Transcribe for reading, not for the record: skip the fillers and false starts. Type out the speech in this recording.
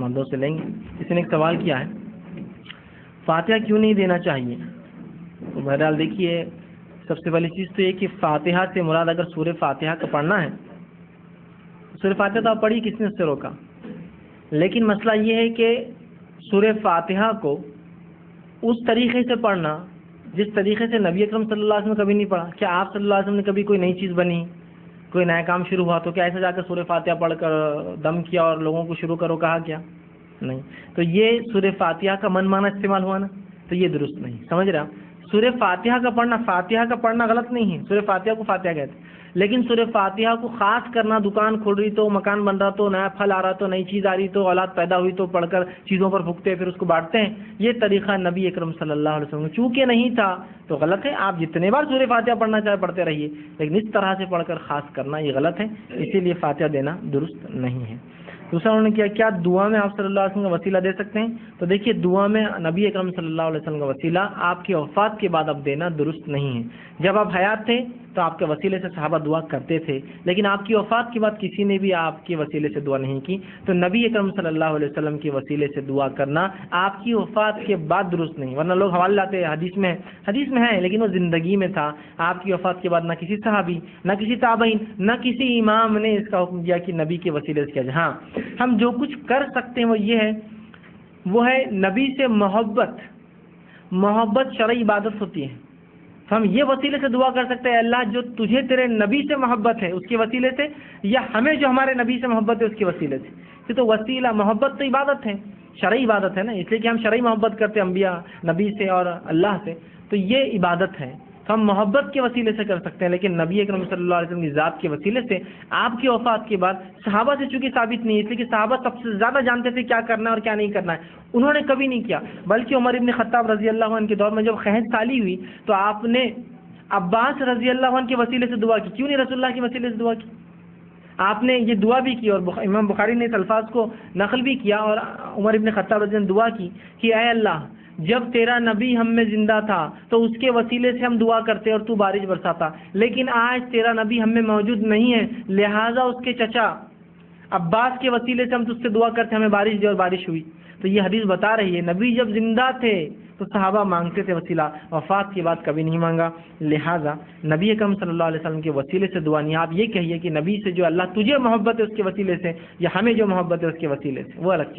مردوں سے لیں گے۔ کسی نے ایک سوال کیا ہے فاتحہ کیوں نہیں دینا چاہیے؟ تو بہرحال دیکھیے، سب سے پہلی چیز تو یہ کہ فاتحہ سے مراد اگر سورہ فاتحہ کا پڑھنا ہے، سورہ فاتحہ تو آپ پڑھی، کس نے اس سے روکا؟ لیکن مسئلہ یہ ہے کہ سورہ فاتحہ کو اس طریقے سے پڑھنا جس طریقے سے نبی اکرم صلی اللہ علیہ وسلم کبھی نہیں پڑھا۔ کیا آپ صلی اللہ علیہ وسلم نے کبھی کوئی نئی چیز بنی، کوئی نیا کام شروع ہوا تو کیا ایسے جا کر سورہ فاتحہ پڑھ کر دم کیا اور لوگوں کو شروع کرو کہا کیا؟ نہیں۔ تو یہ سورہ فاتحہ کا من مانا استعمال ہوا نا، تو یہ درست نہیں، سمجھ رہے آپ؟ سورہ فاتحہ کا پڑھنا غلط نہیں ہے، سورہ فاتحہ کو فاتحہ کہتے ہیں، لیکن سورہ فاتحہ کو خاص کرنا، دکان کھل رہی تو، مکان بن رہا تو، نیا پھل آ رہا تو، نئی چیز آ رہی تو، اولاد پیدا ہوئی تو پڑھ کر چیزوں پر پھونکتے ہیں پھر اس کو بانٹتے ہیں، یہ طریقہ نبی اکرم صلی اللہ علیہ وسلم چونکہ نہیں تھا تو غلط ہے۔ آپ جتنے بار سورہ فاتحہ پڑھنا چاہے پڑھتے رہیے، لیکن اس طرح سے پڑھ کر خاص کرنا یہ غلط ہے، اسی لیے فاتحہ دینا درست نہیں ہے۔ دوسرا انہوں نے کیا دعا میں آپ صلی اللہ علیہ وسلم کا وسیلہ دے سکتے ہیں؟ تو دیکھیے، دعا میں نبی اکرم صلی اللہ علیہ وسلم کا وسیلہ آپ کی وفات کے بعد اب دینا درست نہیں ہے۔ جب آپ حیات تھے تو آپ کے وسیلے سے صحابہ دعا کرتے تھے، لیکن آپ کی وفات کے بعد کسی نے بھی آپ کے وسیلے سے دعا نہیں کی، تو نبی اکرم صلی اللہ علیہ وسلم کے وسیلے سے دعا کرنا آپ کی وفات کے بعد درست نہیں۔ ورنہ لوگ حوالے لاتے ہیں حدیث میں ہے، لیکن وہ زندگی میں تھا، آپ کی وفات کے بعد نہ کسی صحابی، نہ کسی تابعین، نہ کسی امام نے اس کا حکم دیا کہ نبی کے وسیلے سے کیا جائے۔ ہاں، ہم جو کچھ کر سکتے ہیں وہ ہے نبی سے محبت شرعی عبادت ہوتی ہے، تو ہم یہ وسیلے سے دعا کر سکتے ہیں اللہ جو تجھے تیرے نبی سے محبت ہے اس کے وسیلے سے، یا ہمیں جو ہمارے نبی سے محبت ہے اس کے وسیلے سے۔ یہ تو وسیلہ، محبت تو عبادت ہے، شرعی عبادت ہے نا، اس لیے کہ ہم شرعی محبت کرتے ہیں انبیاء، نبی سے اور اللہ سے، تو یہ عبادت ہے، تو ہم محبت کے وسیلے سے کر سکتے ہیں، لیکن نبی اکرم صلی اللہ علیہ وسلم کی ذات کے وسیلے سے آپ کی وفات کے بعد صحابہ سے چونکہ ثابت نہیں ہے، اس لیے کہ صحابہ سب سے زیادہ جانتے تھے کیا کرنا ہے اور کیا نہیں کرنا ہے، انہوں نے کبھی نہیں کیا، بلکہ عمر ابن خطاب رضی اللہ عنہ کے دور میں جب قحط سالی ہوئی تو آپ نے عباس رضی اللہ عنہ کے وسیلے سے دعا کی، کیوں نہیں رسول اللہ کے وسیلے سے دعا کی؟ آپ نے یہ دعا بھی کی، اور امام بخاری نے اس الفاظ کو نقل بھی کیا، اور عمر ابن خطاب رضی اللہ عنہ نے دعا کی کہ اے اللہ، جب تیرا نبی ہم میں زندہ تھا تو اس کے وسیلے سے ہم دعا کرتے اور تو بارش برساتا، لیکن آج تیرا نبی ہم میں موجود نہیں ہے، لہٰذا اس کے چچا عباس کے وسیلے سے ہم تجھ سے دعا کرتے ہمیں بارش دے، اور بارش ہوئی۔ تو یہ حدیث بتا رہی ہے نبی جب زندہ تھے تو صحابہ مانگتے تھے وسیلہ، وفات کے بعد کبھی نہیں مانگا، لہٰذا نبی اکرم صلی اللہ علیہ وسلم کے وسیلے سے دعا نہیں۔ آپ یہ کہیے کہ نبی سے جو اللہ تجھے محبت ہے اس کے وسیلے سے، یا ہمیں جو محبت ہے اس کے وسیلے سے، وہ الگ چیز۔